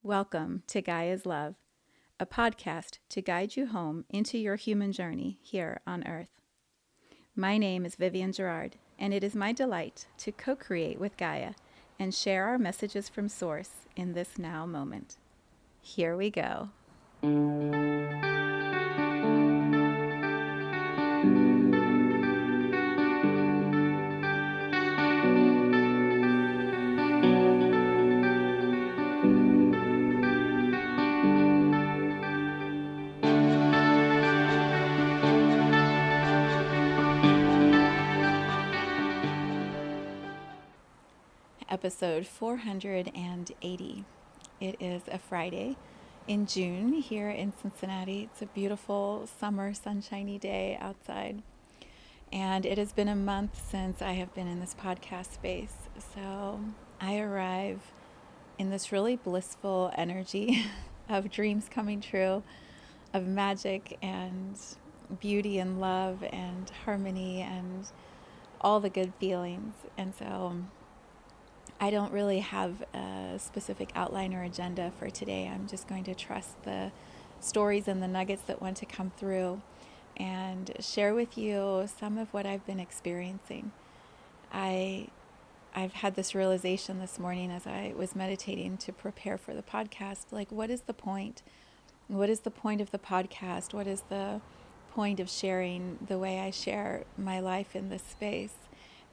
Welcome to Gaia's Love, a podcast to guide you home into your human journey here on Earth. My name is Vivian Gerard, and it is my delight to co-create with Gaia and share our messages from Source in this now moment. Here we go. Episode 480. It is a Friday in June here in Cincinnati. It's a beautiful summer sunshiny day outside. And it has been a month since I have been in this podcast space. So I arrive in this really blissful energy of dreams coming true, of magic and beauty and love and harmony and all the good feelings. And so I don't really have a specific outline or agenda for today. I'm just going to trust the stories and the nuggets that want to come through and share with you some of what I've been experiencing. I've had this realization this morning as I was meditating to prepare for the podcast, like, what is the point? What is the point of the podcast? What is the point of sharing the way I share my life in this space?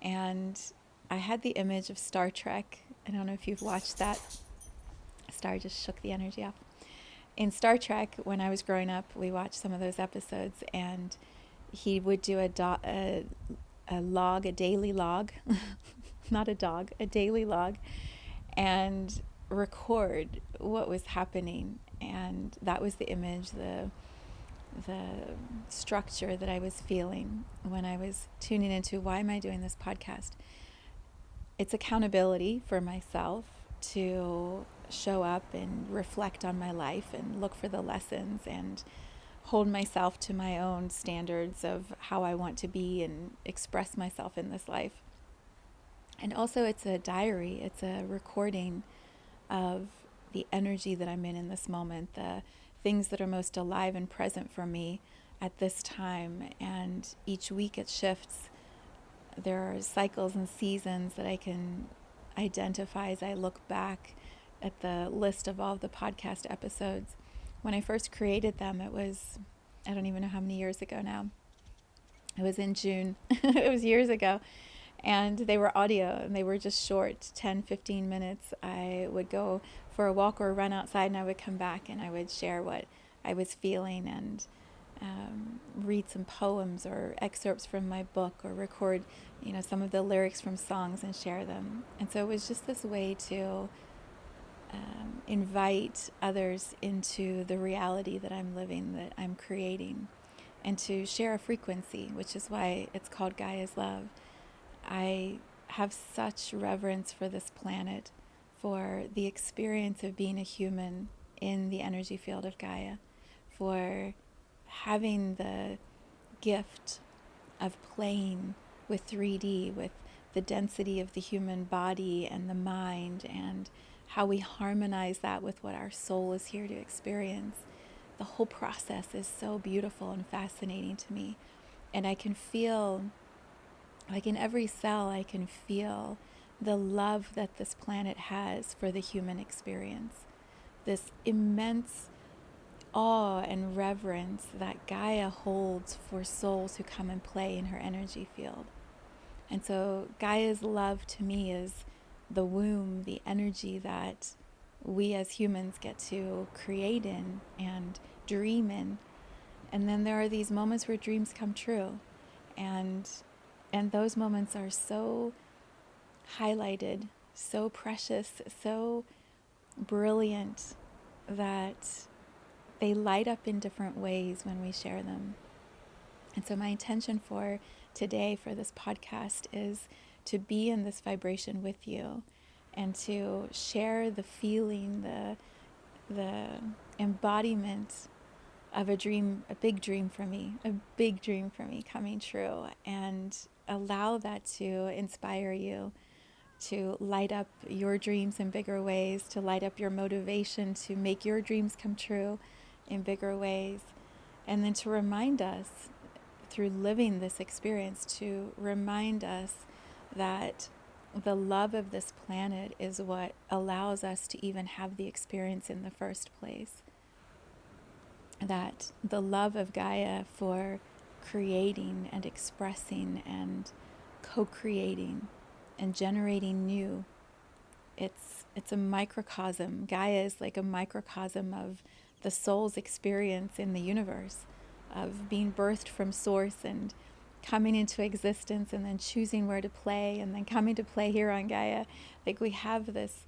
And I had the image of Star Trek. I don't know if you've watched that. Star just shook the energy off. In Star Trek, when I was growing up, we watched some of those episodes, and he would do a log, a daily log, not a dog, a daily log, and record what was happening. And that was the image, the structure that I was feeling when I was tuning into, why am I doing this podcast? It's accountability for myself to show up and reflect on my life and look for the lessons and hold myself to my own standards of how I want to be and express myself in this life. And also it's a diary, it's a recording of the energy that I'm in this moment, the things that are most alive and present for me at this time. And each week it shifts. There are cycles and seasons that I can identify as I look back at the list of all the podcast episodes. When I first created them, it was, I don't even know how many years ago now. It was in June. It was years ago. And they were audio, and they were just short, 10, 15 minutes. I would go for a walk or run outside, and I would come back and I would share what I was feeling and read some poems or excerpts from my book, or record, some of the lyrics from songs and share them. And so it was just this way to invite others into the reality that I'm living, that I'm creating, and to share a frequency, which is why it's called Gaia's Love. I have such reverence for this planet, for the experience of being a human in the energy field of Gaia, for having the gift of playing with 3D, with the density of the human body and the mind, and how we harmonize that with what our soul is here to experience. The whole process is so beautiful and fascinating to me. And I can feel, like in every cell, I can feel the love that this planet has for the human experience. This immense awe and reverence that Gaia holds for souls who come and play in her energy field. And so Gaia's love to me is the womb, the energy that we as humans get to create in and dream in. And then there are these moments where dreams come true. And those moments are so highlighted, so precious, so brilliant, that they light up in different ways when we share them. And so my intention for today, for this podcast, is to be in this vibration with you and to share the feeling, the embodiment of a dream, a big dream for me coming true, and allow that to inspire you to light up your dreams in bigger ways, to light up your motivation to make your dreams come true in bigger ways. And then to remind us through living this experience, to remind us that the love of this planet is what allows us to even have the experience in the first place. That the love of Gaia for creating and expressing and co-creating and generating new, it's a microcosm. Gaia is like a microcosm of the soul's experience in the universe, of being birthed from source and coming into existence and then choosing where to play and then coming to play here on Gaia. Like, we have this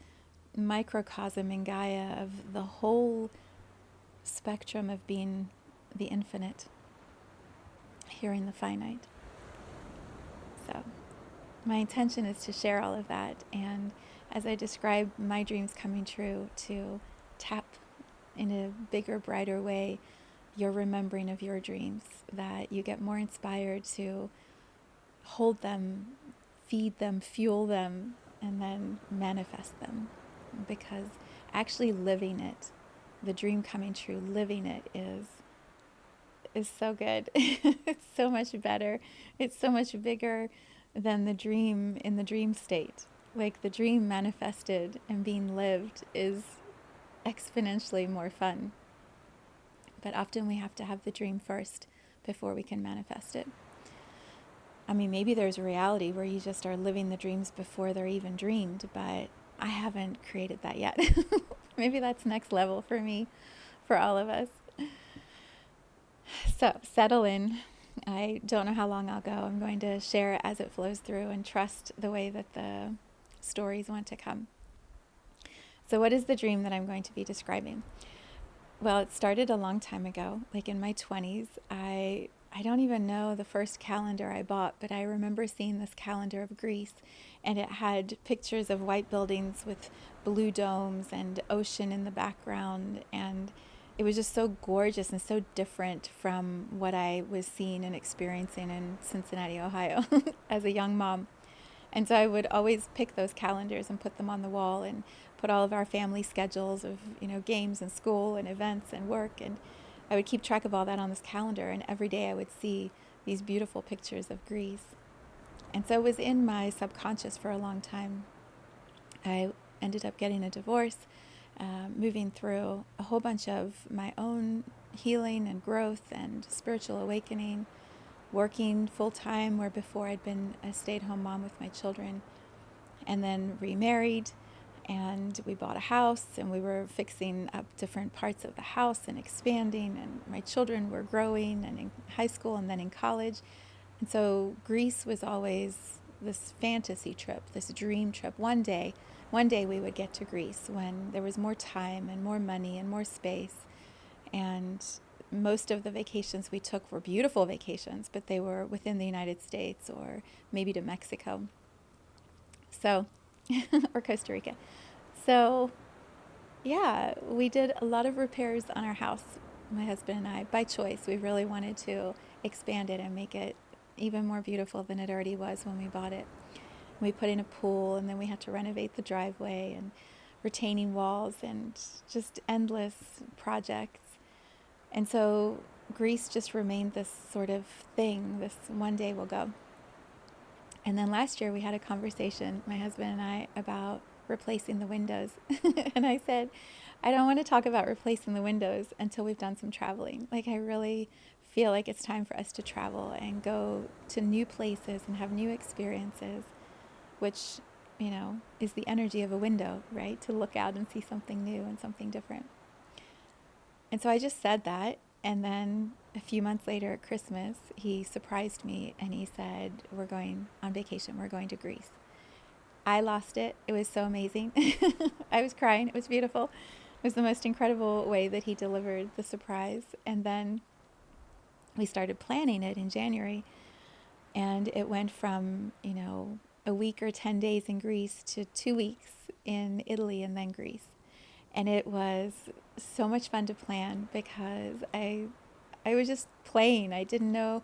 microcosm in Gaia of the whole spectrum of being the infinite here in the finite. So my intention is to share all of that, and as I describe my dreams coming true, to tap in a bigger, brighter way your remembering of your dreams, that you get more inspired to hold them, feed them, fuel them, and then manifest them. Because actually living it, the dream coming true, living it is so good. It's so much better. It's so much bigger than the dream in the dream state. Like, the dream manifested and being lived is exponentially more fun. But often we have to have the dream first before we can manifest it. I mean, maybe there's a reality where you just are living the dreams before they're even dreamed, but I haven't created that yet. Maybe that's next level for me, for all of us. So settle in. I don't know how long I'll go. I'm going to share it as it flows through and trust the way that the stories want to come. So what is the dream that I'm going to be describing? Well, it started a long time ago, like in my 20s. I don't even know the first calendar I bought, but I remember seeing this calendar of Greece, and it had pictures of white buildings with blue domes and ocean in the background, and it was just so gorgeous and so different from what I was seeing and experiencing in Cincinnati, Ohio as a young mom. And so I would always pick those calendars and put them on the wall and put all of our family schedules of, games and school and events and work. And I would keep track of all that on this calendar. And every day I would see these beautiful pictures of Greece. And so it was in my subconscious for a long time. I ended up getting a divorce, moving through a whole bunch of my own healing and growth and spiritual awakening, working full-time where before I'd been a stay-at-home mom with my children, and then remarried, and we bought a house, and we were fixing up different parts of the house and expanding, and my children were growing and in high school and then in college. And so Greece was always this fantasy trip, this dream trip. One day we would get to Greece when there was more time and more money and more space. And most of the vacations we took were beautiful vacations, but they were within the United States or maybe to Mexico. So, or Costa Rica. So, yeah, we did a lot of repairs on our house, my husband and I, by choice. We really wanted to expand it and make it even more beautiful than it already was when we bought it. We put in a pool, and then we had to renovate the driveway and retaining walls and just endless projects. And so Greece just remained this sort of thing, this one day we'll go. And then last year we had a conversation, my husband and I, about replacing the windows. And I said, I don't want to talk about replacing the windows until we've done some traveling. Like, I really feel like it's time for us to travel and go to new places and have new experiences, which, is the energy of a window, right? To look out and see something new and something different. And so I just said that, and then a few months later at Christmas, he surprised me and he said, we're going on vacation, we're going to Greece. I lost it. It was so amazing. I was crying. It was beautiful. It was the most incredible way that he delivered the surprise. And then we started planning it in January, and it went from, a week or 10 days in Greece to 2 weeks in Italy and then Greece. And it was so much fun to plan because I was just playing. I didn't know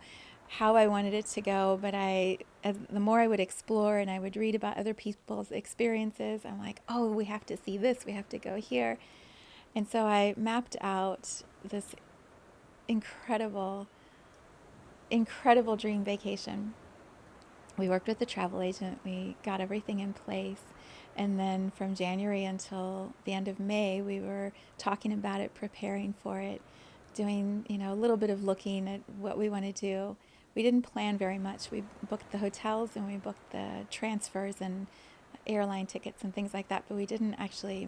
how I wanted it to go, but the more I would explore and I would read about other people's experiences, I'm like, oh, we have to see this, we have to go here. And so I mapped out this incredible, incredible dream vacation. We worked with the travel agent, we got everything in place. And then from January until the end of May, we were talking about it, preparing for it, doing, a little bit of looking at what we want to do. We didn't plan very much. We booked the hotels and we booked the transfers and airline tickets and things like that, but we didn't actually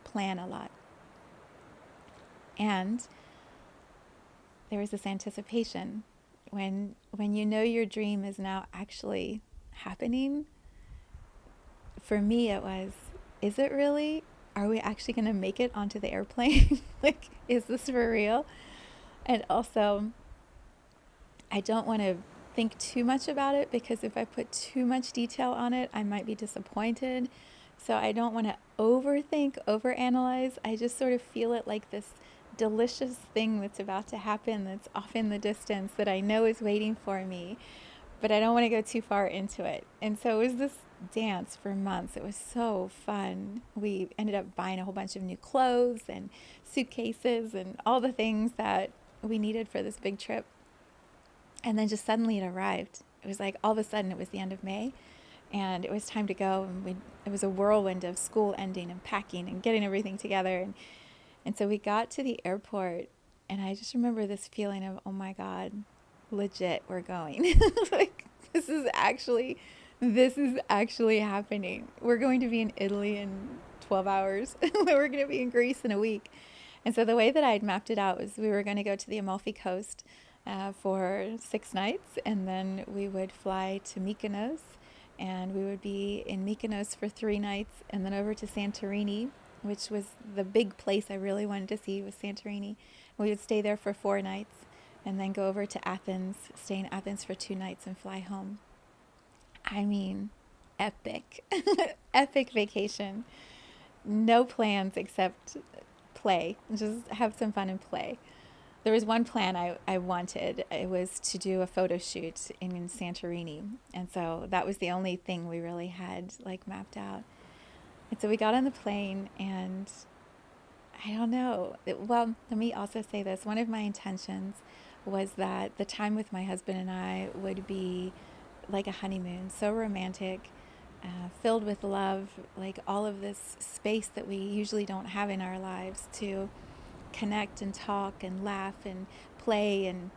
plan a lot. And there was this anticipation when you know your dream is now actually happening. For me, it was, is it really? Are we actually going to make it onto the airplane? Like, is this for real? And also, I don't want to think too much about it, because if I put too much detail on it, I might be disappointed. So I don't want to overthink, overanalyze. I just sort of feel it like this delicious thing that's about to happen, that's off in the distance, that I know is waiting for me, but I don't want to go too far into it. And so it was this dance for months. It was so fun. We ended up buying a whole bunch of new clothes and suitcases and all the things that we needed for this big trip. And then just suddenly it arrived. It was like all of a sudden it was the end of May and it was time to go. And it was a whirlwind of school ending and packing and getting everything together. And so we got to the airport and I just remember this feeling of, oh my God, legit, we're going. Like, this is actually happening. We're going to be in Italy in 12 hours. We're going to be in Greece in a week. And so the way that I'd mapped it out was we were going to go to the Amalfi Coast for 6 nights, and then we would fly to Mykonos, and we would be in Mykonos for 3 nights, and then over to Santorini, which was the big place I really wanted to see, was Santorini. We would stay there for 4 nights, and then go over to Athens, stay in Athens for 2 nights, and fly home. I mean, epic. Epic vacation. No plans except play. Just have some fun and play. There was one plan I wanted. It was to do a photo shoot in Santorini. And so that was the only thing we really had mapped out. And so we got on the plane, and I don't know. Well, let me also say this. One of my intentions was that the time with my husband and I would be like a honeymoon, so romantic, filled with love, like all of this space that we usually don't have in our lives to connect and talk and laugh and play and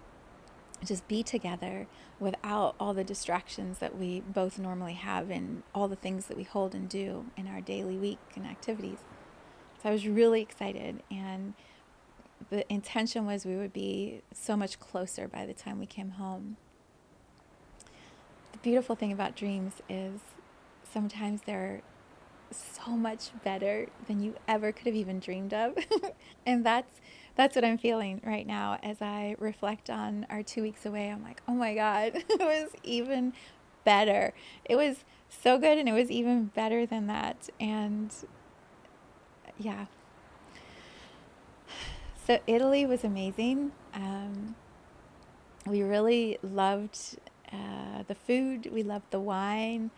just be together without all the distractions that we both normally have and all the things that we hold and do in our daily week and activities. So I was really excited, and the intention was we would be so much closer by the time we came home. The beautiful thing about dreams is sometimes they're so much better than you ever could have even dreamed of. And that's what I'm feeling right now as I reflect on our 2 weeks away. I'm like, oh my God, it was even better. It was so good, and it was even better than that. And yeah. So Italy was amazing. We really loved the food. We loved the wine.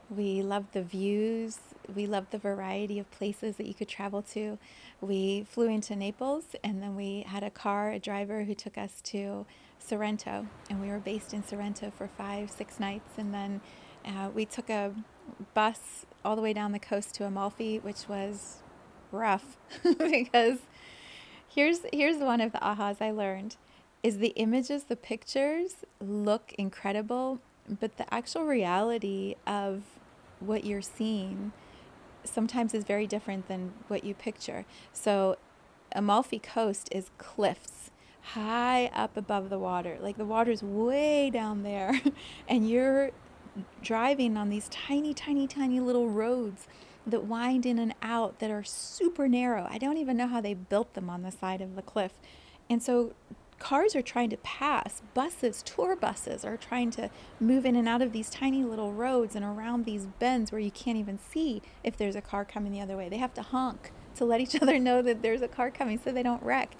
We loved the views. We loved the variety of places that you could travel to. We flew into Naples, and then we had a driver who took us to Sorrento, and we were based in Sorrento for 5-6 nights. And then we took a bus all the way down the coast to Amalfi, which was rough because here's one of the ahas I learned is the images, the pictures look incredible, but the actual reality of what you're seeing sometimes is very different than what you picture. So Amalfi Coast is cliffs high up above the water. Like the water's way down there and you're driving on these tiny, tiny, tiny little roads that wind in and out that are super narrow. I don't even know how they built them on the side of the cliff. And so cars are trying to pass. Buses, tour buses are trying to move in and out of these tiny little roads and around these bends where you can't even see if there's a car coming the other way. They have to honk to let each other know that there's a car coming so they don't wreck.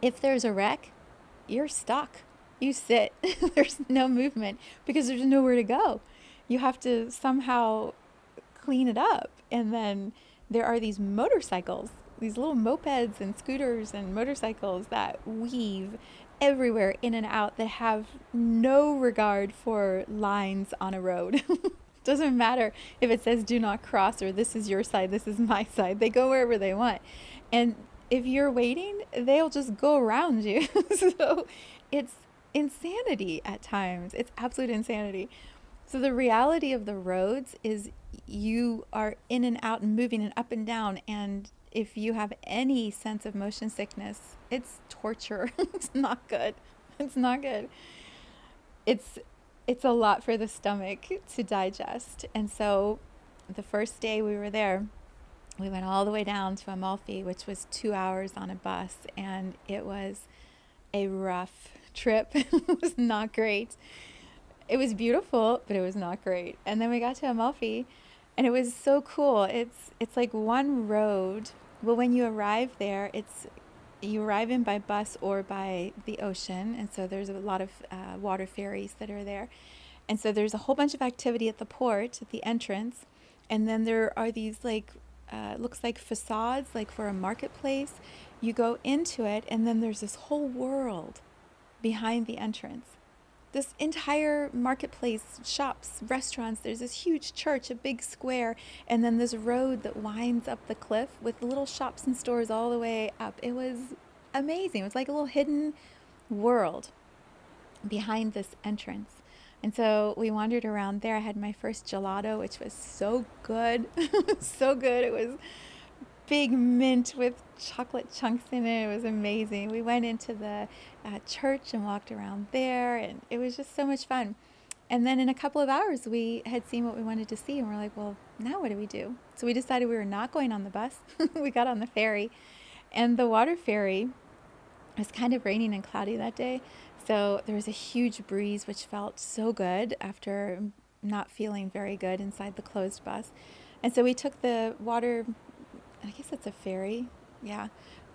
If there's a wreck, you're stuck. You sit. There's no movement because there's nowhere to go. You have to somehow clean it up. And then there are these motorcycles, these little mopeds and scooters and motorcycles that weave everywhere in and out that have no regard for lines on a road. Doesn't matter if it says do not cross or this is your side, this is my side. They go wherever they want. And if you're waiting, they'll just go around you. So it's insanity at times. It's absolute insanity. So the reality of the roads is you are in and out and moving and up and down. And if you have any sense of motion sickness, it's torture. It's not good. It's not good. It's it's a lot for the stomach to digest. And so the first day we were there, we went all the way down to Amalfi, which was 2 hours on a bus, and it was a rough trip. It was not great. It was beautiful, but it was not great. And then we got to Amalfi, and it was so cool. It's like one road. Well, when you arrive there, you arrive in by bus or by the ocean, and so there's a lot of water ferries that are there. And so there's a whole bunch of activity at the port, at the entrance, and then there are these like looks like facades, like for a marketplace. You go into it, and then there's this whole world behind the entrance. This entire marketplace, shops, restaurants, there's this huge church, a big square, and then this road that winds up the cliff with little shops and stores all the way up. It was amazing. It was like a little hidden world behind this entrance. And so we wandered around there. I had my first gelato, which was so good. So good. It was big mint with chocolate chunks in it. It was amazing. We went into the church and walked around there, and it was just so much fun. And then in a couple of hours, we had seen what we wanted to see, and we're like, well, now what do we do? So we decided we were not going on the bus. We got on the ferry, and the water ferry, it was kind of raining and cloudy that day, so there was a huge breeze, which felt so good after not feeling very good inside the closed bus. And so we took the water, I guess it's a ferry, yeah,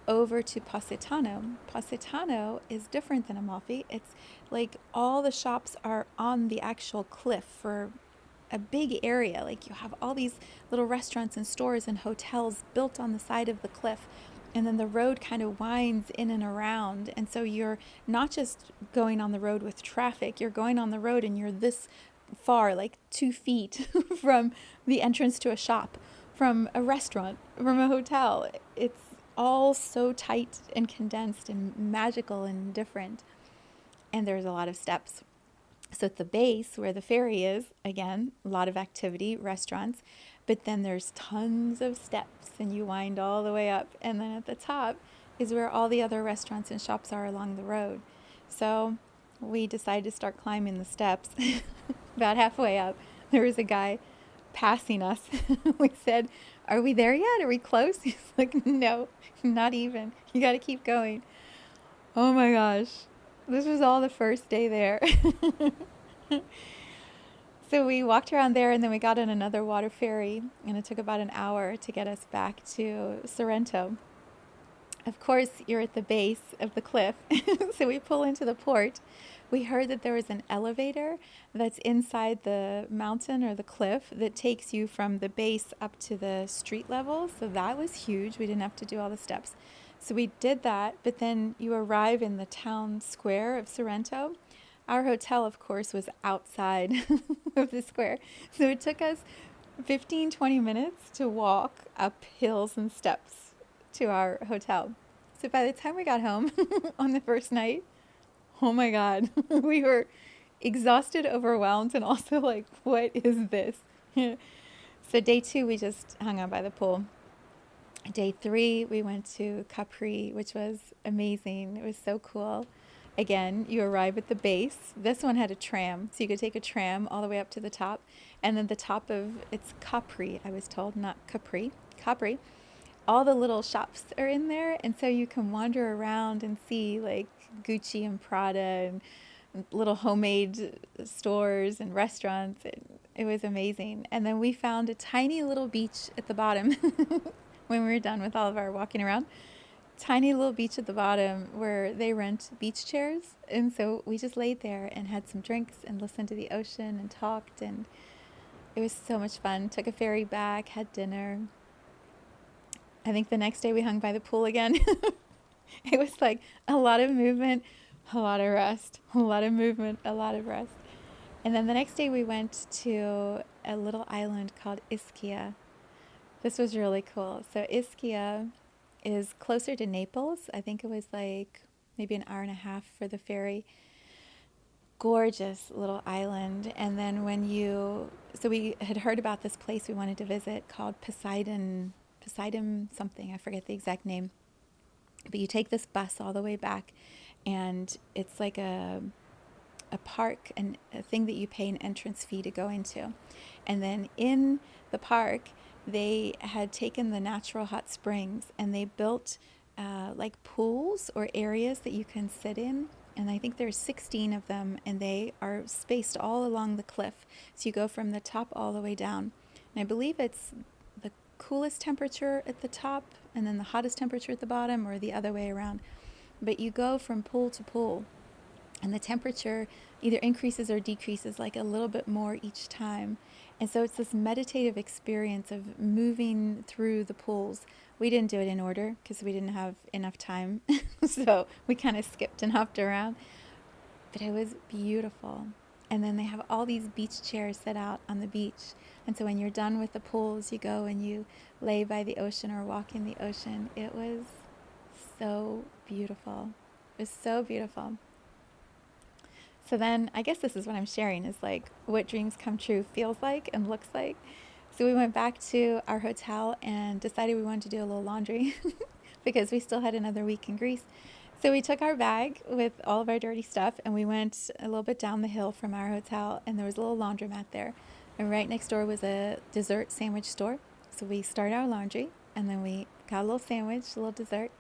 over to Positano. Positano is different than Amalfi. It's like all the shops are on the actual cliff for a big area. Like you have all these little restaurants and stores and hotels built on the side of the cliff. And then the road kind of winds in and around. And so you're not just going on the road with traffic, you're going on the road and you're this far, like 2 feet from the entrance to a shop, from a restaurant, from a hotel. It's all so tight and condensed and magical and different. And there's a lot of steps. So at the base where the ferry is, again, a lot of activity, restaurants, but then there's tons of steps and you wind all the way up. And then at the top is where all the other restaurants and shops are along the road. So we decided to start climbing the steps. About halfway up, there was a guy passing us. We said, are we there yet? Are we close? He's like, no, not even. You got to keep going. Oh my gosh. This was all the first day there. So we walked around there, and then we got on another water ferry, and it took about an hour to get us back to Sorrento. Of course, you're at the base of the cliff, so we pull into the port. We heard that there was an elevator that's inside the mountain or the cliff that takes you from the base up to the street level, so that was huge. We didn't have to do all the steps. So we did that, but then you arrive in the town square of Sorrento. Our hotel, of course, was outside of the square. So it took us 15, 20 minutes to walk up hills and steps to our hotel. So by the time we got home on the first night, oh my God, we were exhausted, overwhelmed, and also like, what is this? So day 2, we just hung out by the pool. Day 3, we went to Capri, which was amazing. It was so cool. Again, you arrive at the base. This one had a tram, so you could take a tram all the way up to the top. And then the top of, it's Capri, I was told, not Capri. Capri. All the little shops are in there, and so you can wander around and see like Gucci and Prada and little homemade stores and restaurants. It was amazing. And then we found a tiny little beach at the bottom when we were done with all of our walking around. tiny little beach at the bottom where they rent beach chairs. And so we just laid there and had some drinks and listened to the ocean and talked. And it was so much fun. Took a ferry back, had dinner. I think the next day we hung by the pool again. It was like a lot of movement, a lot of rest, a lot of movement, a lot of rest. And then the next day we went to a little island called Ischia. This was really cool. So Ischia is closer to Naples. I think it was like maybe an hour and a half for the ferry. Gorgeous little island. And then so we had heard about this place we wanted to visit called Poseidon something. I forget the exact name. But you take this bus all the way back, and it's like a park and a thing that you pay an entrance fee to go into. And then in the park, they had taken the natural hot springs and they built like pools or areas that you can sit in. And I think there's 16 of them, and they are spaced all along the cliff. So you go from the top all the way down. And I believe it's the coolest temperature at the top and then the hottest temperature at the bottom, or the other way around. But you go from pool to pool, and the temperature either increases or decreases like a little bit more each time. And so it's this meditative experience of moving through the pools. We didn't do it in order because we didn't have enough time. So we kind of skipped and hopped around. But it was beautiful. And then they have all these beach chairs set out on the beach. And so when you're done with the pools, you go and you lay by the ocean or walk in the ocean. It was so beautiful. It was so beautiful. So then I guess this is what I'm sharing, is like what dreams come true feels like and looks like. So we went back to our hotel and decided we wanted to do a little laundry because we still had another week in Greece. So we took our bag with all of our dirty stuff and we went a little bit down the hill from our hotel, and there was a little laundromat there. And right next door was a dessert sandwich store. So we started our laundry and then we got a little sandwich, a little dessert.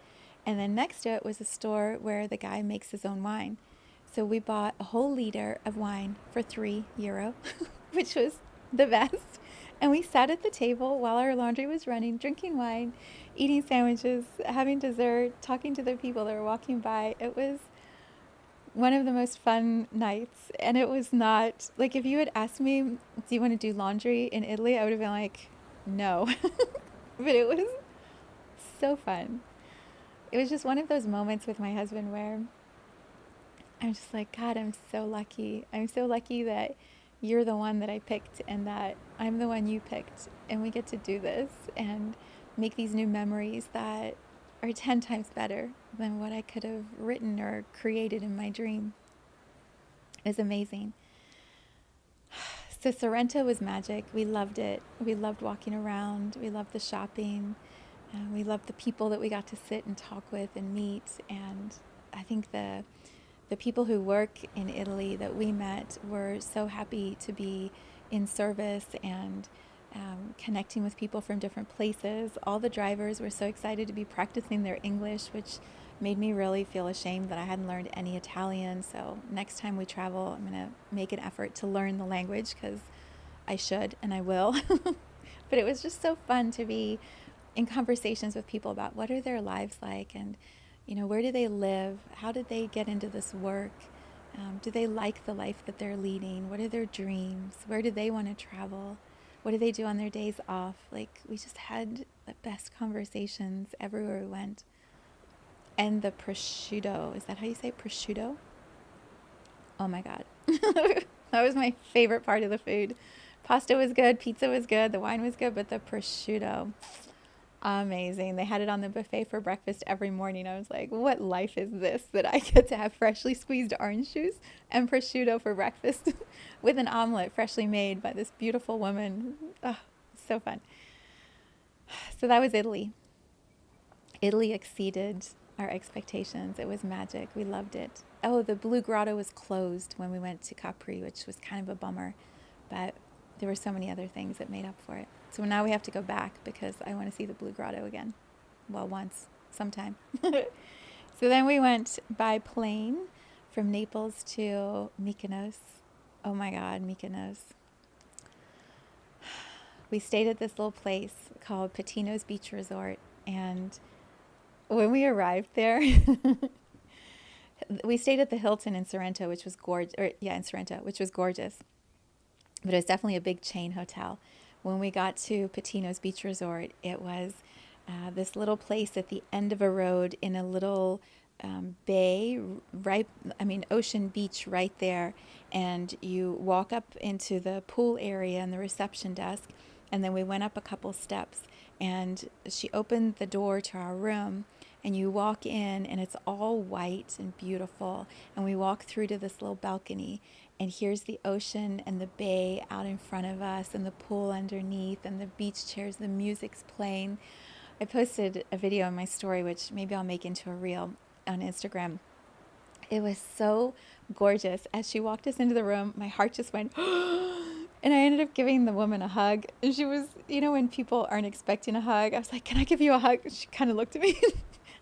And then next to it was a store where the guy makes his own wine. So we bought a whole liter of wine for €3, which was the best. And we sat at the table while our laundry was running, drinking wine, eating sandwiches, having dessert, talking to the people that were walking by. It was one of the most fun nights. And it was not, like, if you had asked me, do you want to do laundry in Italy? I would have been like, no. But it was so fun. It was just one of those moments with my husband where I'm just like, God, I'm so lucky. I'm so lucky that you're the one that I picked and that I'm the one you picked. And we get to do this and make these new memories that are 10 times better than what I could have written or created in my dream. It was amazing. So Sorrento was magic. We loved it. We loved walking around. We loved the shopping. We loved the people that we got to sit and talk with and meet. And I think the people who work in Italy that we met were so happy to be in service and connecting with people from different places. All the drivers were so excited to be practicing their English, which made me really feel ashamed that I hadn't learned any Italian. So next time we travel, I'm going to make an effort to learn the language because I should and I will. But it was just so fun to be in conversations with people about what are their lives like, and where do they live? How did they get into this work? Do they like the life that they're leading? What are their dreams? Where do they want to travel? What do they do on their days off? Like, we just had the best conversations everywhere we went. And the prosciutto, is that how you say prosciutto? Oh my God. That was my favorite part of the food. Pasta was good, pizza was good, the wine was good, but the prosciutto, amazing. They had it on the buffet for breakfast every morning. I was like, what life is this that I get to have freshly squeezed orange juice and prosciutto for breakfast with an omelet freshly made by this beautiful woman. Oh, so fun. So that was Italy. Italy exceeded our expectations. It was magic. We loved it. Oh, the Blue Grotto was closed when we went to Capri, which was kind of a bummer, but there were so many other things that made up for it. So now we have to go back because I want to see the Blue Grotto again. Well, once, sometime. So then we went by plane from Naples to Mykonos. Oh my God, Mykonos. We stayed at this little place called Patino's Beach Resort, and When we arrived there, we stayed at the Hilton in Sorrento, which was gorgeous. Or yeah, in Sorrento, which was gorgeous. But it was definitely a big chain hotel. When we got to Patino's Beach Resort, it was this little place at the end of a road in a little bay, right? I mean, ocean beach right there. And you walk up into the pool area and the reception desk. And then we went up a couple steps, and she opened the door to our room. And you walk in, and it's all white and beautiful. And we walk through to this little balcony, and here's the ocean and the bay out in front of us, and the pool underneath, and the beach chairs. The music's playing. I posted a video in my story, which maybe I'll make into a reel on Instagram. It was so gorgeous. As she walked us into the room, my heart just went, and I ended up giving the woman a hug. And she was, when people aren't expecting a hug, I was like, "Can I give you a hug?" She kind of looked at me.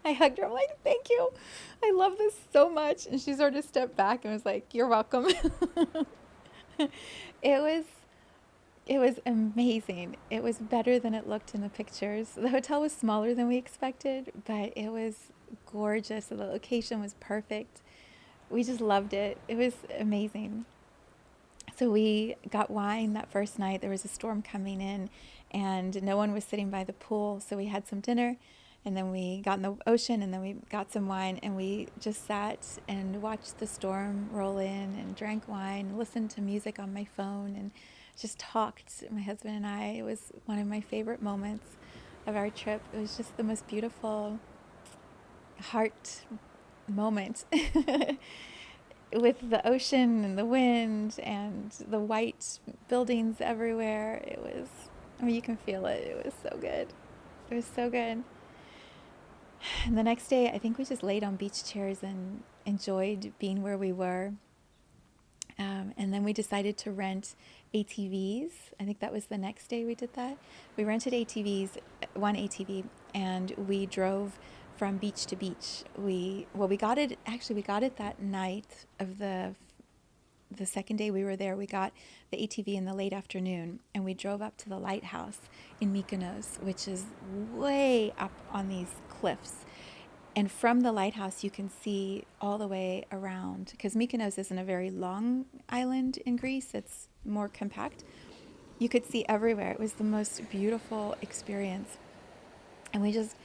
I hugged her. I'm like, "Thank you. I love this so much." And she sort of stepped back and was like, "You're welcome." It was it was amazing. It was better than it looked in the pictures. The hotel was smaller than we expected, but it was gorgeous. The location was perfect. We just loved it. It was amazing. So we got wine that first night. There was a storm coming in, and no one was sitting by the pool. So we had some dinner, and then we got in the ocean, and then we got some wine, and we just sat and watched the storm roll in and drank wine and listened to music on my phone and just talked, my husband and I. It was one of my favorite moments of our trip. It was just the most beautiful heart moment with the ocean and the wind and the white buildings everywhere. It was, you can feel it. It was so good. It was so good. And the next day, I think we just laid on beach chairs and enjoyed being where we were. And then we decided to rent ATVs. I think that was the next day we did that. We rented ATVs, one ATV, and we drove from beach to beach. We got it that night of the second day we were there. We got the ATV in the late afternoon, and we drove up to the lighthouse in Mykonos, which is way up on these cliffs. And from the lighthouse, you can see all the way around, because Mykonos isn't a very long island in Greece. It's more compact. You could see everywhere. It was the most beautiful experience. And we just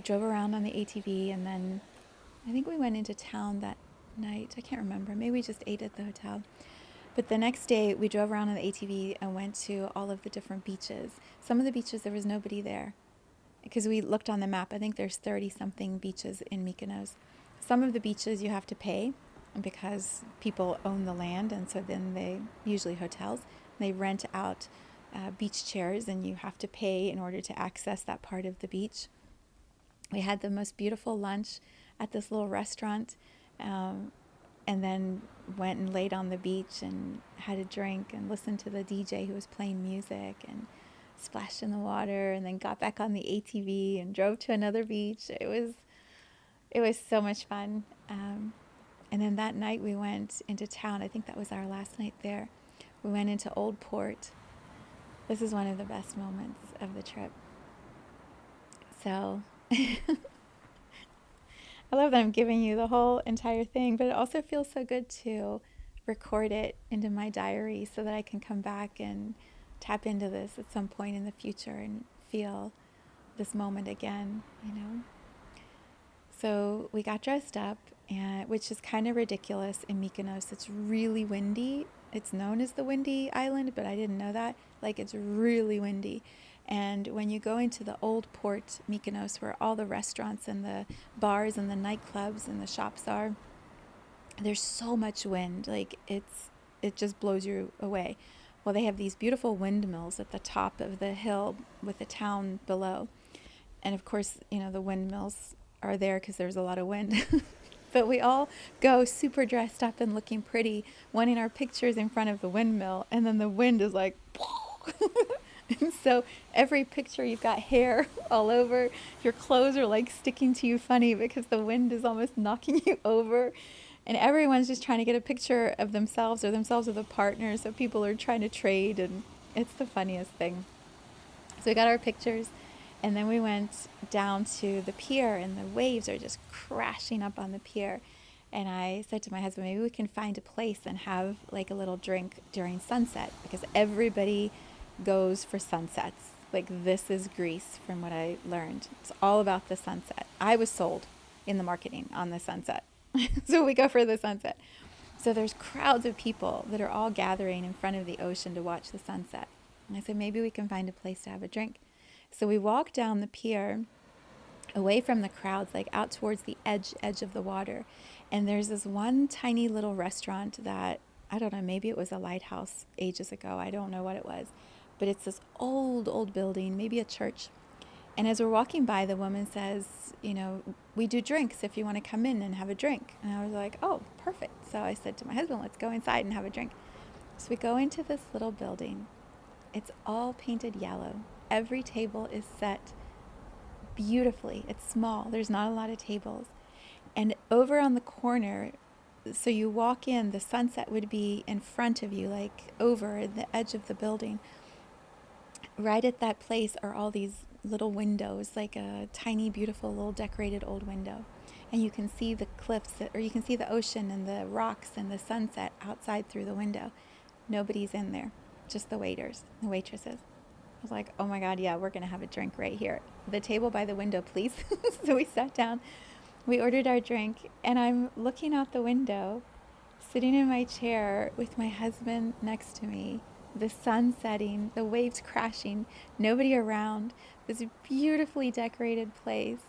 drove around on the ATV, and then I think we went into town that night. I can't remember. Maybe we just ate at the hotel. But the next day, we drove around on the ATV and went to all of the different beaches. Some of the beaches, there was nobody there, because we looked on the map. I think there's 30-something beaches in Mykonos. Some of the beaches you have to pay because people own the land, and so then they, usually hotels, they rent out beach chairs, and you have to pay in order to access that part of the beach. We had the most beautiful lunch at this little restaurant, and then went and laid on the beach and had a drink and listened to the DJ who was playing music, and splashed in the water, and then got back on the ATV and drove to another beach. It was so much fun. And then that night we went into town. I think that was our last night there. We went into Old Port. This is one of the best moments of the trip. So I love that I'm giving you the whole entire thing, but it also feels so good to record it into my diary so that I can come back and tap into this at some point in the future and feel this moment again, So we got dressed up, which is kind of ridiculous in Mykonos. It's really windy. It's known as the windy island, but I didn't know that. It's really windy. And when you go into the Old Port Mykonos, where all the restaurants and the bars and the nightclubs and the shops are, there's so much wind. It just blows you away. Well, they have these beautiful windmills at the top of the hill with the town below. And of course, the windmills are there because there's a lot of wind. But we all go super dressed up and looking pretty, wanting our pictures in front of the windmill. And then the wind is like, and so every picture you've got hair all over. Your clothes are sticking to you funny because the wind is almost knocking you over. And everyone's just trying to get a picture of themselves with a partner. So people are trying to trade, and it's the funniest thing. So we got our pictures, And then we went down to the pier, and the waves are just crashing up on the pier. And I said to my husband, maybe we can find a place and have like a little drink during sunset, because everybody goes for sunsets. Like, this is Greece, from what I learned. It's all about the sunset. I was sold in the marketing on the sunset. So we go for the sunset. So there's crowds of people that are all gathering in front of the ocean to watch the sunset. And I said, maybe we can find a place to have a drink. So we walk down the pier away from the crowds, like out towards the edge of the water. And there's this one tiny little restaurant that, I don't know, maybe it was a lighthouse ages ago. I don't know what it was. But it's this old building, maybe a church. And as we're walking by, the woman says, we do drinks if you want to come in and have a drink. And I was like, oh, perfect. So I said to my husband, let's go inside and have a drink. So we go into this little building. It's all painted yellow. Every table is set beautifully. It's small. There's not a lot of tables. And over on the corner, so you walk in, the sunset would be in front of you, like over the edge of the building. Right at that place are all these little windows, like a tiny, beautiful, little decorated old window. And you can see the cliffs, or you can see the ocean and the rocks and the sunset outside through the window. Nobody's in there, just the waiters, the waitresses. I was like, oh my God, yeah, we're going to have a drink right here. The table by the window, please. So we sat down, we ordered our drink, and I'm looking out the window, sitting in my chair with my husband next to me, the sun setting, the waves crashing, nobody around, this beautifully decorated place.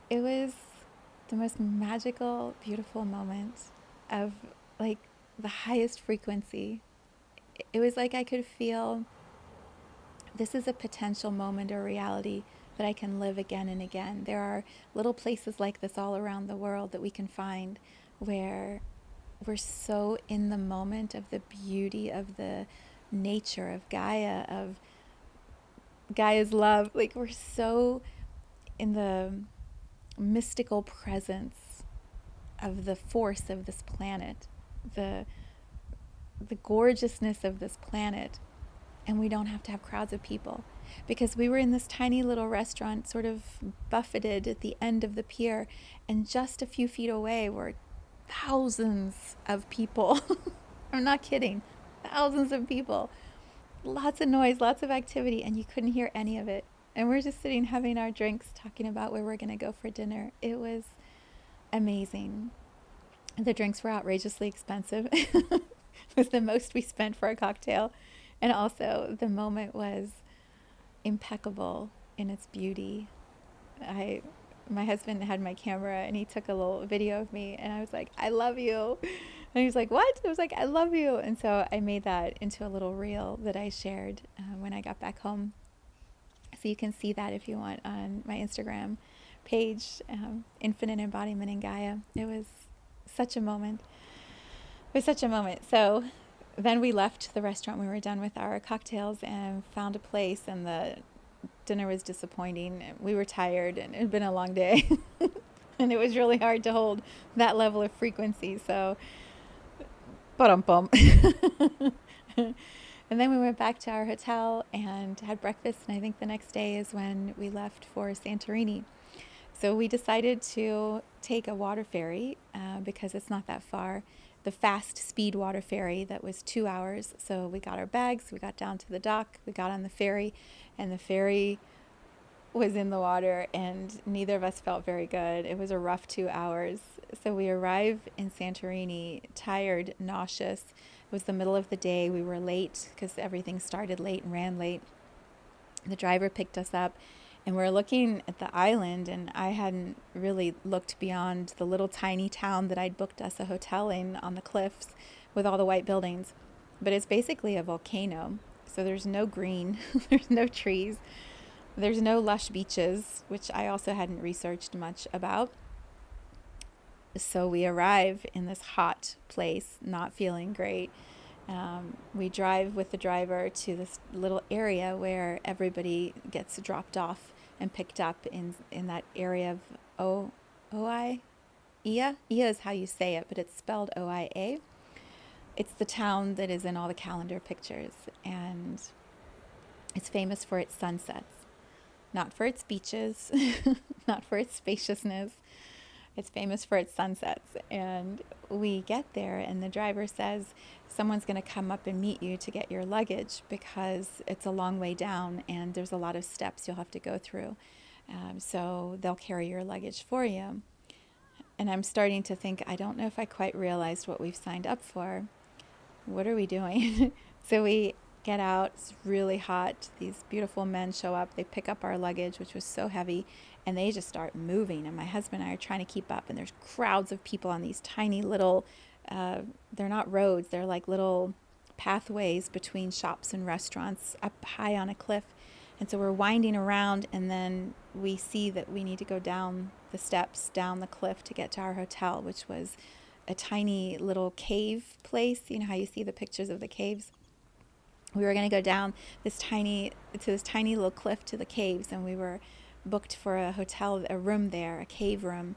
It was the most magical, beautiful moment of like the highest frequency. It was like I could feel this is a potential moment or reality that I can live again and again. There are little places like this all around the world that we can find where we're so in the moment of the beauty of the nature of Gaia, of Gaia's love. Like, we're so in the mystical presence of the force of this planet, the gorgeousness of this planet. And we don't have to have crowds of people, because we were in this tiny little restaurant, sort of buffeted at the end of the pier, and just a few feet away were thousands of people. I'm not kidding. Thousands of people. Lots of noise, lots of activity, and you couldn't hear any of it. And we're just sitting having our drinks, talking about where we're going to go for dinner. It was amazing. The drinks were outrageously expensive. It was the most we spent for a cocktail. And also, the moment was impeccable in its beauty. My husband had my camera, and he took a little video of me, and I was like, I love you. And he was like, what? I was like, I love you. And so I made that into a little reel that I shared when I got back home. So you can see that if you want on my Instagram page, Infinite Embodiment in Gaia. It was such a moment. It was such a moment. So then we left the restaurant. We were done with our cocktails and found a place, and the dinner was disappointing. We were tired, and it had been a long day. And it was really hard to hold that level of frequency. So, ba-dum-bum. And then we went back to our hotel and had breakfast. And I think the next day is when we left for Santorini. So we decided to take a water ferry because it's not that far. The fast speed water ferry that was 2 hours. So we got our bags, we got down to the dock, we got on the ferry, and the ferry was in the water, and neither of us felt very good. It was a rough 2 hours. So we arrived in Santorini, tired, nauseous. It was the middle of the day. We were late because everything started late and ran late. The driver picked us up, and we're looking at the island, and I hadn't really looked beyond the little tiny town that I'd booked us a hotel in on the cliffs with all the white buildings. But it's basically a volcano. So there's no green, there's no trees, there's no lush beaches, which I also hadn't researched much about. So we arrive in this hot place, not feeling great. We drive with the driver to this little area where everybody gets dropped off and picked up in that area of Oia. Ia is how you say it, but it's spelled Oia. It's the town that is in all the calendar pictures, and it's famous for its sunsets. not for its beaches, not for its spaciousness. It's famous for its sunsets. And we get there, and the driver says someone's going to come up and meet you to get your luggage because it's a long way down and there's a lot of steps you'll have to go through. So they'll carry your luggage for you. And I'm starting to think, I don't know if I quite realized what we've signed up for. What are we doing? So we get out. It's really hot. These beautiful men show up. They pick up our luggage, which was so heavy, and they just start moving. And my husband and I are trying to keep up. And there's crowds of people on these tiny little, they're not roads. They're like little pathways between shops and restaurants up high on a cliff. And so we're winding around, and then we see that we need to go down the steps, down the cliff to get to our hotel, which was a tiny little cave place. You know how you see the pictures of the caves? We were going to go down this tiny little cliff to the caves, and we were booked for a hotel, a room there, a cave room,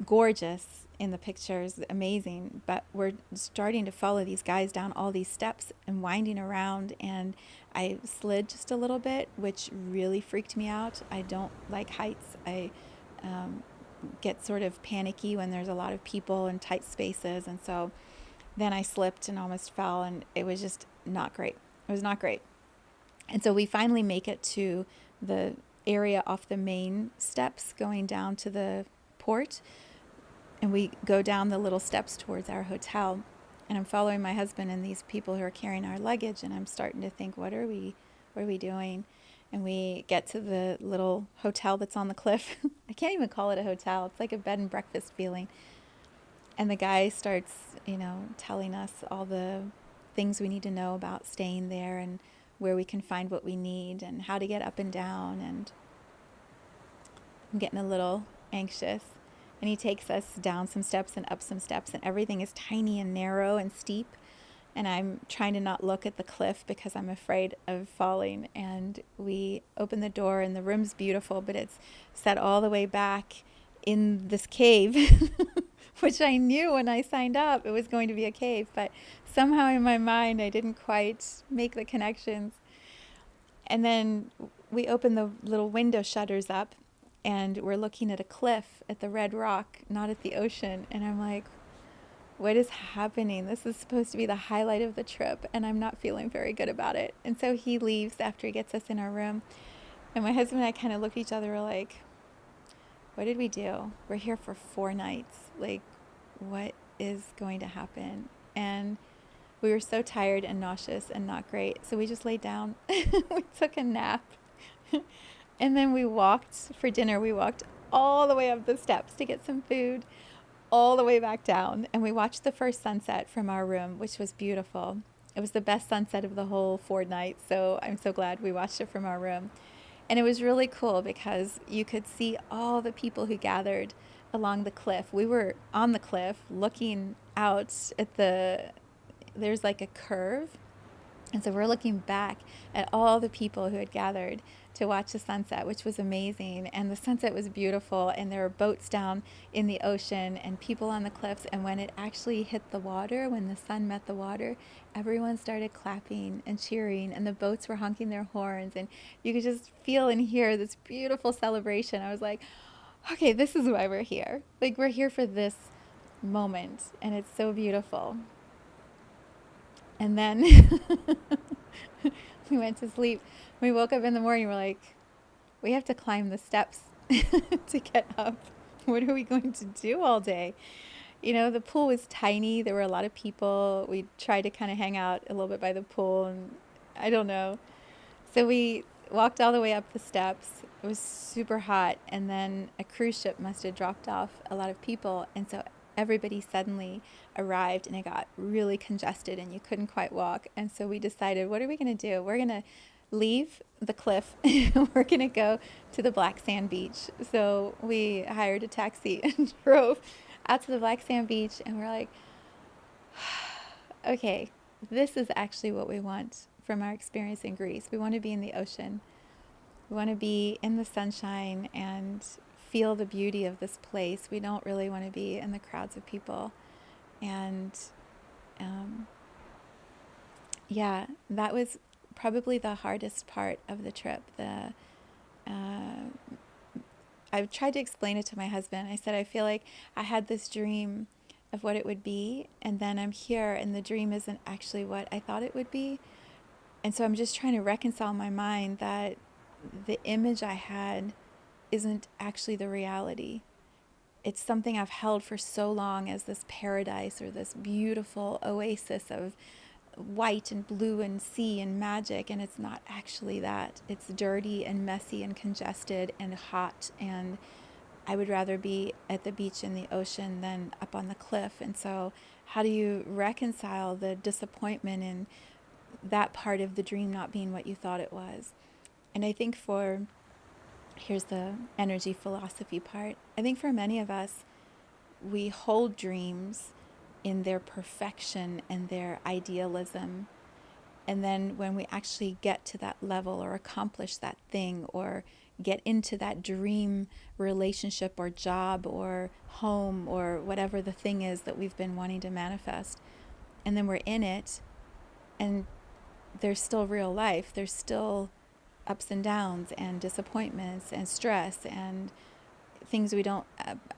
gorgeous in the pictures, amazing. But we're starting to follow these guys down all these steps and winding around, and I slid just a little bit, which really freaked me out. I don't like heights. I get sort of panicky when there's a lot of people in tight spaces, and so then I slipped and almost fell, and it was just not great. It was not great. And so we finally make it to the area off the main steps going down to the port, and we go down the little steps towards our hotel. And I'm following my husband and these people who are carrying our luggage, and I'm starting to think, what are we doing? And we get to the little hotel that's on the cliff. I can't even call it a hotel. It's like a bed and breakfast feeling. And the guy starts, telling us all the things we need to know about staying there and where we can find what we need and how to get up and down. And I'm getting a little anxious. And he takes us down some steps and up some steps, and everything is tiny and narrow and steep. And I'm trying to not look at the cliff because I'm afraid of falling. And we open the door, and the room's beautiful, but it's set all the way back in this cave, which I knew when I signed up it was going to be a cave. But somehow in my mind, I didn't quite make the connections. And then we open the little window shutters up, and we're looking at a cliff, at the red rock, not at the ocean. And I'm like, what is happening? This is supposed to be the highlight of the trip, and I'm not feeling very good about it. And so he leaves after he gets us in our room. And my husband and I kind of look at each other, we're like, what did we do? We're here for 4 nights. Like, what is going to happen? And we were so tired and nauseous and not great. So we just laid down. We took a nap. And then we walked for dinner. We walked all the way up the steps to get some food, all the way back down. And we watched the first sunset from our room, which was beautiful. It was the best sunset of the whole 4 nights. So I'm so glad we watched it from our room. And it was really cool because you could see all the people who gathered along the cliff. We were on the cliff looking out at there's like a curve. And so we're looking back at all the people who had gathered to watch the sunset, which was amazing. And the sunset was beautiful. And there were boats down in the ocean and people on the cliffs. And when it actually hit the water, when the sun met the water, everyone started clapping and cheering. And the boats were honking their horns. And you could just feel and hear this beautiful celebration. I was like, okay, this is why we're here. Like, we're here for this moment. And it's so beautiful. And then we went to sleep. We woke up in the morning. We're like, we have to climb the steps to get up. What are we going to do all day? The pool was tiny. There were a lot of people. We tried to kind of hang out a little bit by the pool, and I don't know. So we walked all the way up the steps. It was super hot. And then a cruise ship must have dropped off a lot of people. And so everybody suddenly arrived, and it got really congested and you couldn't quite walk. And so we decided, what are we going to do? We're going to leave the cliff. We're going to go to the black sand beach. So we hired a taxi and drove out to the black sand beach, and we're like, okay, this is actually what we want from our experience in Greece. We want to be in the ocean. We want to be in the sunshine and feel the beauty of this place. We don't really want to be in the crowds of people. And that was probably the hardest part of the trip. I've tried to explain it to my husband. I said, I feel like I had this dream of what it would be, and then I'm here, and the dream isn't actually what I thought it would be. And so I'm just trying to reconcile my mind that the image I had isn't actually the reality. It's something I've held for so long as this paradise or this beautiful oasis of white and blue and sea and magic, and it's not actually that. It's dirty and messy and congested and hot, and I would rather be at the beach in the ocean than up on the cliff. And so how do you reconcile the disappointment in that part of the dream not being what you thought it was? And I think here's the energy philosophy part. I think for many of us, we hold dreams in their perfection and their idealism. And then when we actually get to that level or accomplish that thing or get into that dream relationship or job or home or whatever the thing is that we've been wanting to manifest, and then we're in it, and there's still real life, there's still ups and downs and disappointments and stress and things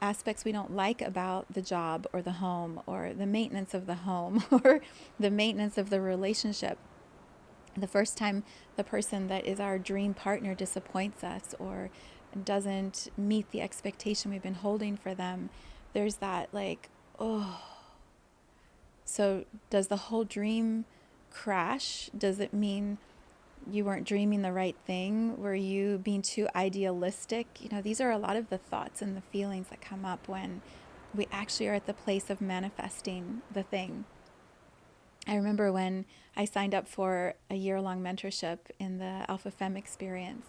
aspects we don't like about the job or the home or the maintenance of the home or the maintenance of the relationship. The first time the person that is our dream partner disappoints us or doesn't meet the expectation we've been holding for them, there's that like, oh. So does the whole dream crash? Does it mean you weren't dreaming the right thing? Were you being too idealistic? These are a lot of the thoughts and the feelings that come up when we actually are at the place of manifesting the thing. I remember when I signed up for a year-long mentorship in the Alpha Femme experience.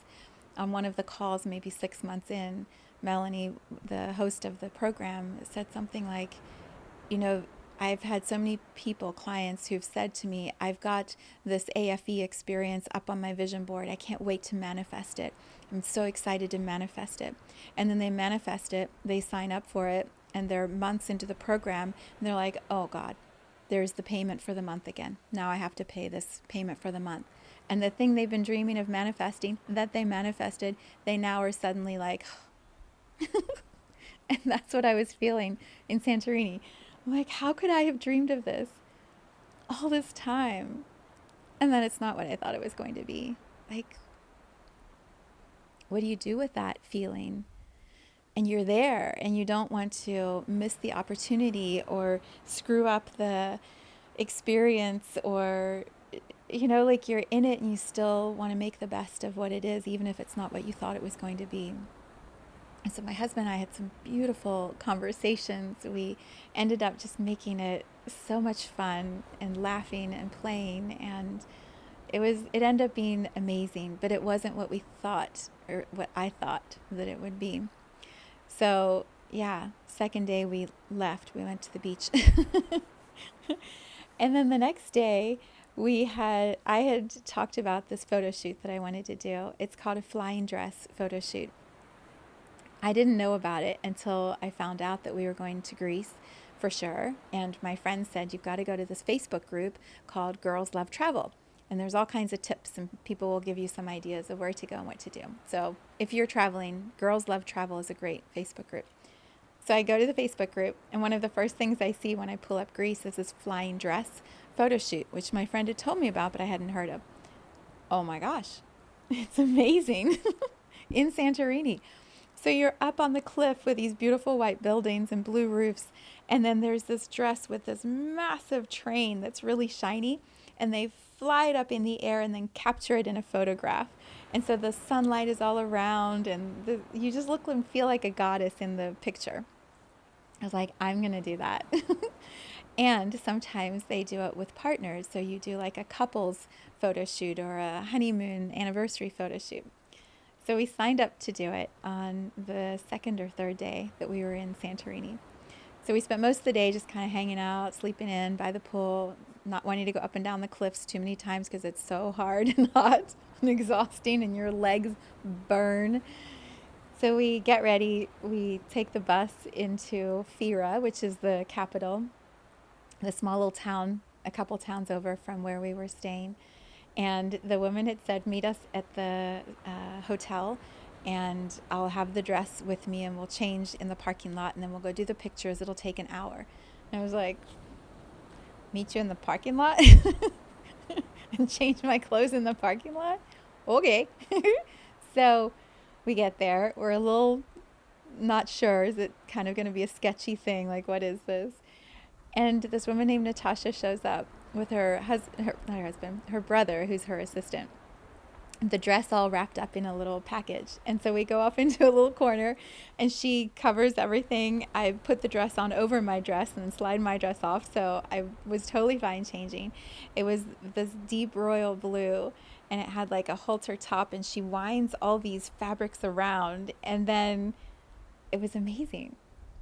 On one of the calls, maybe 6 months in, Melanie, the host of the program, said something like, I've had so many clients who've said to me, I've got this AFE experience up on my vision board. I can't wait to manifest it. I'm so excited to manifest it. And then they manifest it, they sign up for it, and they're months into the program, and they're like, oh God, there's the payment for the month again. Now I have to pay this payment for the month. And the thing they've been dreaming of manifesting, that they manifested, they now are suddenly like, and that's what I was feeling in Santorini. I'm like, how could I have dreamed of this all this time? And then it's not what I thought it was going to be. Like, what do you do with that feeling? And you're there and you don't want to miss the opportunity or screw up the experience or, like you're in it and you still want to make the best of what it is, even if it's not what you thought it was going to be. And so my husband and I had some beautiful conversations. We ended up just making it so much fun and laughing and playing, and it ended up being amazing, but it wasn't what we thought or what I thought that it would be. So yeah, second day we left, we went to the beach. And then the next day I had talked about this photo shoot that I wanted to do. It's called a flying dress photo shoot. I didn't know about it until I found out that we were going to Greece for sure. And my friend said, you've got to go to this Facebook group called Girls Love Travel. And there's all kinds of tips and people will give you some ideas of where to go and what to do. So if you're traveling, Girls Love Travel is a great Facebook group. So I go to the Facebook group, and one of the first things I see when I pull up Greece is this flying dress photo shoot, which my friend had told me about, but I hadn't heard of. Oh my gosh, it's amazing. In Santorini. So you're up on the cliff with these beautiful white buildings and blue roofs, and then there's this dress with this massive train that's really shiny, and they fly it up in the air and then capture it in a photograph. And so the sunlight is all around, and you just look and feel like a goddess in the picture. I was like, I'm going to do that. And sometimes they do it with partners. So you do like a couple's photo shoot or a honeymoon anniversary photo shoot. So we signed up to do it on the second or third day that we were in Santorini. So we spent most of the day just kind of hanging out, sleeping in by the pool, not wanting to go up and down the cliffs too many times because it's so hard and hot and exhausting and your legs burn. So we get ready, we take the bus into Fira, which is the capital, the small little town, a couple towns over from where we were staying. And the woman had said, meet us at the hotel and I'll have the dress with me and we'll change in the parking lot and then we'll go do the pictures. It'll take an hour. And I was like, meet you in the parking lot and change my clothes in the parking lot? Okay. So we get there. We're a little not sure. Is it kind of going to be a sketchy thing? Like, what is this? And this woman named Natasha shows up with her brother, who's her assistant. The dress all wrapped up in a little package. And so we go off into a little corner and she covers everything. I put the dress on over my dress and then slide my dress off. So I was totally fine changing. It was this deep royal blue and it had like a halter top and she winds all these fabrics around. And then it was amazing.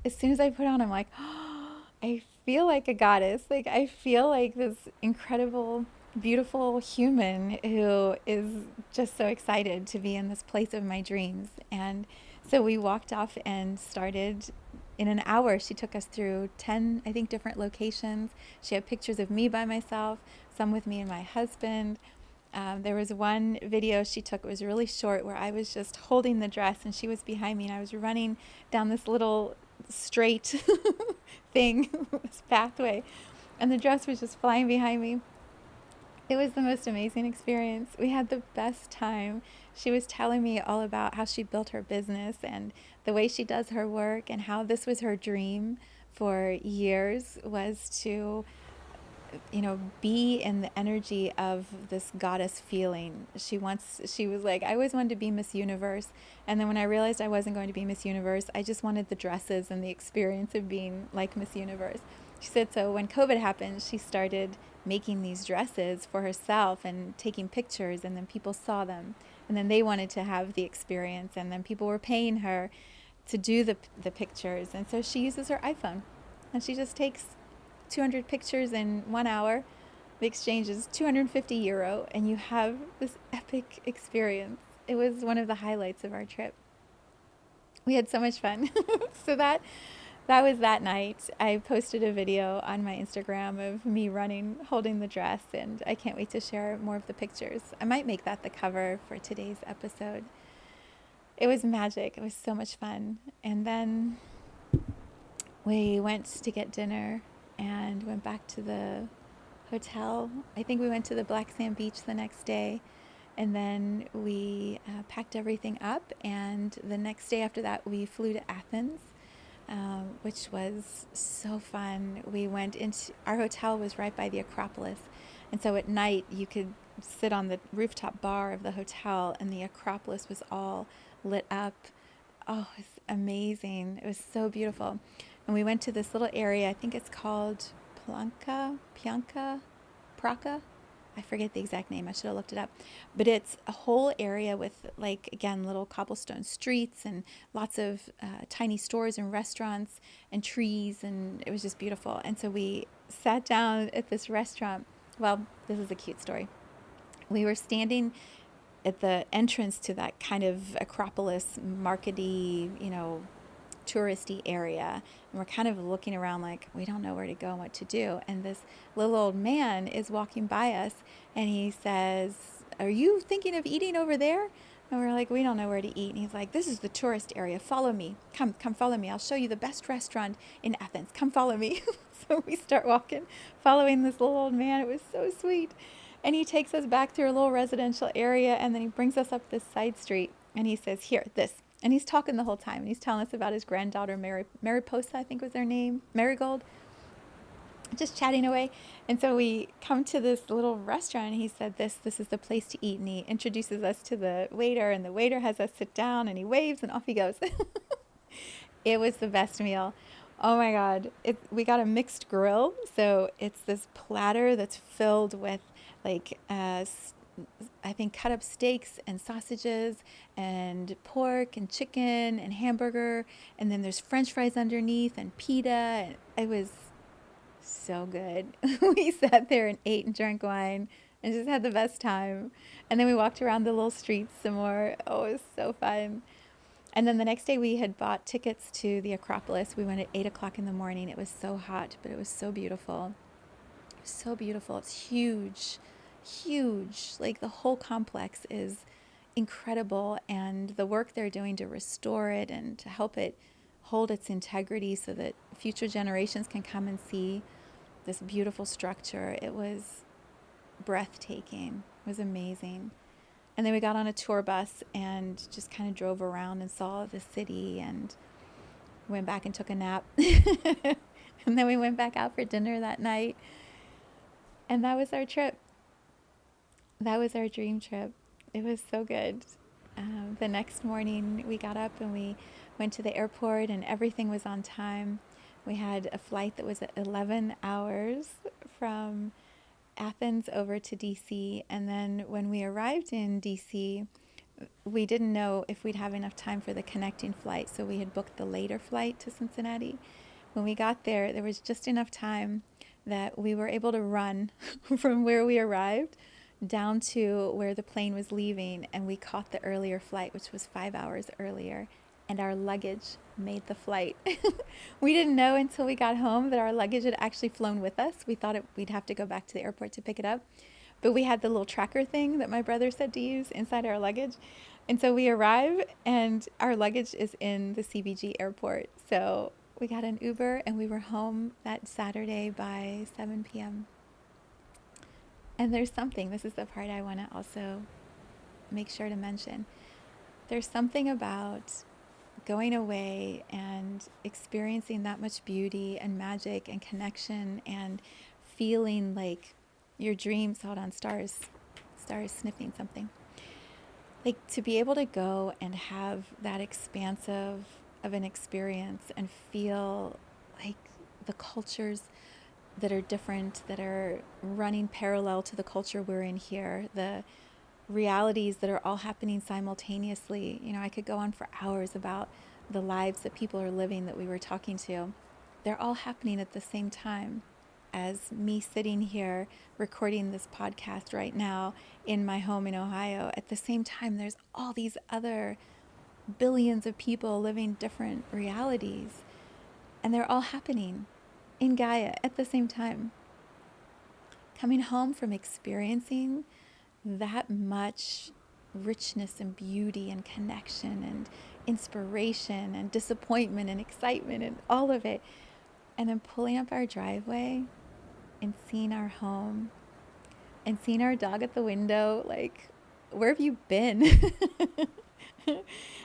As soon as I put on, I'm like, oh, I feel like a goddess. Like I feel like this incredible, beautiful human who is just so excited to be in this place of my dreams. And so we walked off and started in an hour. She took us through 10, I think, different locations. She had pictures of me by myself, some with me and my husband. There was one video she took, it was really short, where I was just holding the dress and she was behind me and I was running down this little straight thing, this pathway, and the dress was just flying behind me. It was the most amazing experience. We had the best time. She was telling me all about how she built her business and the way she does her work and how this was her dream for years, was to be in the energy of this goddess feeling. She was like, I always wanted to be Miss Universe. And then when I realized I wasn't going to be Miss Universe, I just wanted the dresses and the experience of being like Miss Universe. She said, so when COVID happened, she started making these dresses for herself and taking pictures, and then people saw them. And then they wanted to have the experience, and then people were paying her to do the pictures. And so she uses her iPhone, and she just takes 200 pictures in 1 hour. The exchange is €250, and you have this epic experience. It was one of the highlights of our trip. We had so much fun. So that was that night. I posted a video on my Instagram of me running, holding the dress, and I can't wait to share more of the pictures. I might make that the cover for today's episode. It was magic. It was so much fun. And then we went to get dinner and went back to the hotel. I think we went to the Black Sand Beach the next day, and then we packed everything up, and the next day after that we flew to Athens, which was so fun. We went into, our hotel was right by the Acropolis, and so at night you could sit on the rooftop bar of the hotel and the Acropolis was all lit up. Oh, it's amazing. It was so beautiful. And we went to this little area, I think it's called Pianca, Praca. I forget the exact name. I should have looked it up. But it's a whole area with, like, again, little cobblestone streets and lots of tiny stores and restaurants and trees. And it was just beautiful. And so we sat down at this restaurant. Well, this is a cute story. We were standing at the entrance to that kind of Acropolis markety, touristy area, and we're kind of looking around like we don't know where to go and what to do. And this little old man is walking by us and he says, are you thinking of eating over there? And we're like, we don't know where to eat. And he's like, this is the tourist area, follow me, come follow me, I'll show you the best restaurant in Athens, come follow me. So we start walking, following this little old man. It was so sweet. And he takes us back through a little residential area, and then he brings us up this side street and he says, here, this. And he's talking the whole time, and he's telling us about his granddaughter, Mariposa, I think was her name, Marigold, just chatting away. And so we come to this little restaurant, and he said, this is the place to eat. And he introduces us to the waiter, and the waiter has us sit down, and he waves, and off he goes. It was the best meal. Oh my God. We got a mixed grill. So it's this platter that's filled with like I think cut up steaks and sausages and pork and chicken and hamburger, and then there's French fries underneath and pita, and it was so good. We sat there and ate and drank wine and just had the best time. And then we walked around the little streets some more. Oh, it was so fun. And then the next day we had bought tickets to the Acropolis. We went at 8 o'clock in the morning. It was so hot, but it was so beautiful. So beautiful. It's huge. Like the whole complex is incredible, and the work they're doing to restore it and to help it hold its integrity so that future generations can come and see this beautiful structure. It was breathtaking. It was amazing. And then we got on a tour bus and just kind of drove around and saw the city and went back and took a nap. And then we went back out for dinner that night. And that was our trip. That was our dream trip. It was so good. The next morning we got up and we went to the airport and everything was on time. We had a flight that was 11 hours from Athens over to DC. And then when we arrived in DC, we didn't know if we'd have enough time for the connecting flight. So we had booked the later flight to Cincinnati. When we got there, there was just enough time that we were able to run from where we arrived down to where the plane was leaving, and we caught the earlier flight, which was 5 hours earlier, and our luggage made the flight. We didn't know until we got home that our luggage had actually flown with us. We thought we'd have to go back to the airport to pick it up, but we had the little tracker thing that my brother said to use inside our luggage. And so we arrive and our luggage is in the CBG airport. So we got an Uber and we were home that Saturday by 7 p.m. And there's something, this is the part I want to also make sure to mention. There's something about going away and experiencing that much beauty and magic and connection and feeling like your dreams, hold on, stars sniffing something. Like to be able to go and have that expansive of an experience and feel like the cultures that are different, that are running parallel to the culture we're in here, the realities that are all happening simultaneously. You know, I could go on for hours about the lives that people are living that we were talking to. They're all happening at the same time as me sitting here recording this podcast right now in my home in Ohio. At the same time, there's all these other billions of people living different realities, and they're all happening in Gaia at the same time. Coming home from experiencing that much richness and beauty and connection and inspiration and disappointment and excitement and all of it, and then pulling up our driveway and seeing our home and seeing our dog at the window, like, where have you been?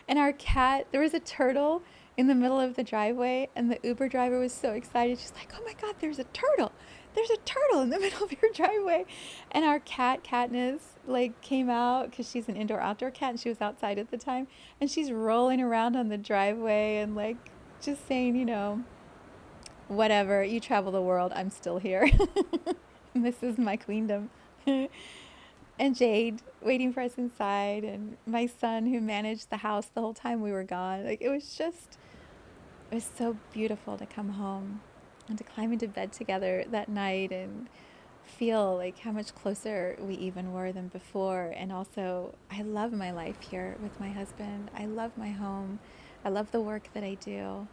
And our cat, there was a turtle in the middle of the driveway, and the Uber driver was so excited. She's like, oh my God, there's a turtle. There's a turtle in the middle of your driveway. And our cat, Katniss, like came out because she's an indoor-outdoor cat and she was outside at the time. And she's rolling around on the driveway and like just saying, you know, whatever, you travel the world, I'm still here. This is my queendom. And Jade waiting for us inside, and my son who managed the house the whole time we were gone. Like it was so beautiful to come home and to climb into bed together that night and feel like how much closer we even were than before. And also, I love my life here with my husband. I love my home. I love the work that I do.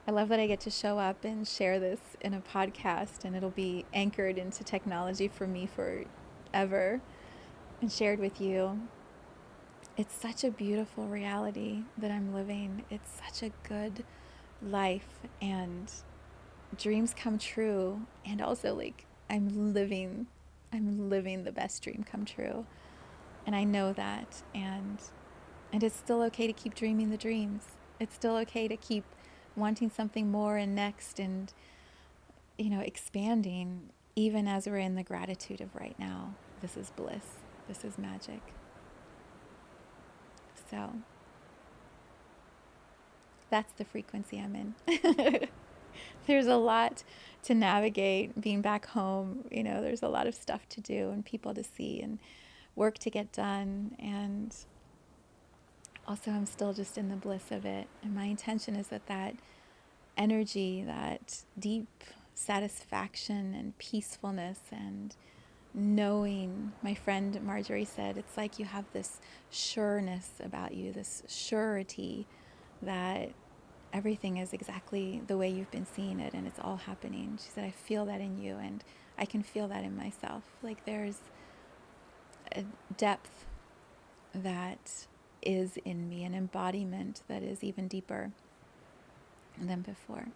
I love that I get to show up and share this in a podcast, and it'll be anchored into technology for me forever and shared with you. It's such a beautiful reality that I'm living. It's such a good life, and dreams come true. And also, like, I'm living the best dream come true. And I know that. And it's still okay to keep dreaming the dreams. It's still okay to keep wanting something more and next, and, you know, expanding, even as we're in the gratitude of right now. This is bliss. This is magic. So that's the frequency I'm in. There's a lot to navigate being back home. You know, there's a lot of stuff to do and people to see and work to get done. And also I'm still just in the bliss of it. And my intention is that energy, that deep satisfaction and peacefulness and knowing, my friend Marjorie said, it's like you have this sureness about you, this surety that everything is exactly the way you've been seeing it and it's all happening. She said, I feel that in you and I can feel that in myself. Like there's a depth that is in me, an embodiment that is even deeper than before.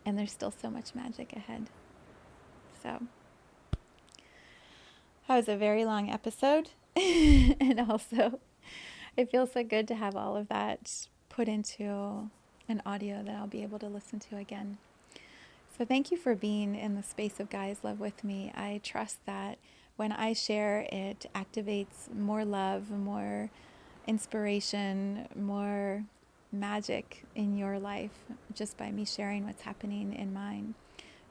And there's still so much magic ahead. So that was a very long episode. And also, it feels so good to have all of that put into an audio that I'll be able to listen to again. So thank you for being in the space of Gaia's love with me. I trust that when I share, it activates more love, more inspiration, more magic in your life just by me sharing what's happening in mine.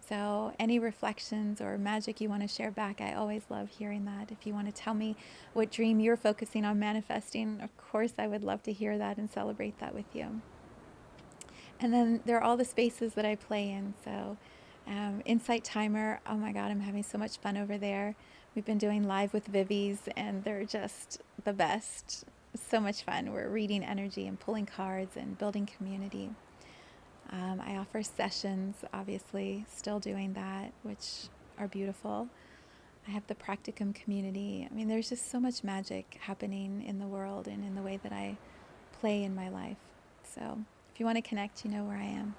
So any reflections or magic you want to share back, I always love hearing that. If you want to tell me what dream you're focusing on manifesting, of course I would love to hear that and celebrate that with you. And then there are all the spaces that I play in. So Insight Timer, oh my God, I'm having so much fun over there. We've been doing live with Vivies, and they're just the best. So much fun. We're reading energy and pulling cards and building community. I offer sessions, obviously, still doing that, which are beautiful. I have the practicum community. I mean, there's just so much magic happening in the world and in the way that I play in my life. So if you want to connect, you know where I am.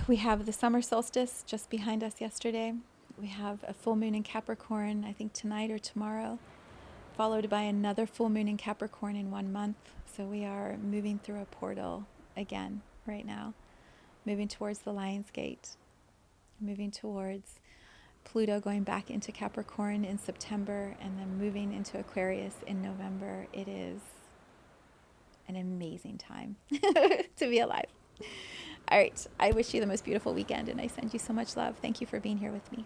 We have the Summer Solstice just behind us yesterday. We have a full moon in Capricorn, I think tonight or tomorrow, followed by another full moon in Capricorn in 1 month. So we are moving through a portal again right now, moving towards the Lion's Gate, moving towards Pluto going back into Capricorn in September, and then moving into Aquarius in November. It is an amazing time to be alive. All right, I wish you the most beautiful weekend, and I send you so much love. Thank you for being here with me.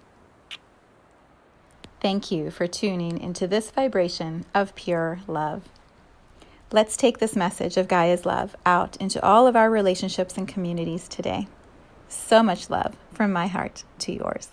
Thank you for tuning into this vibration of pure love. Let's take this message of Gaia's love out into all of our relationships and communities today. So much love from my heart to yours.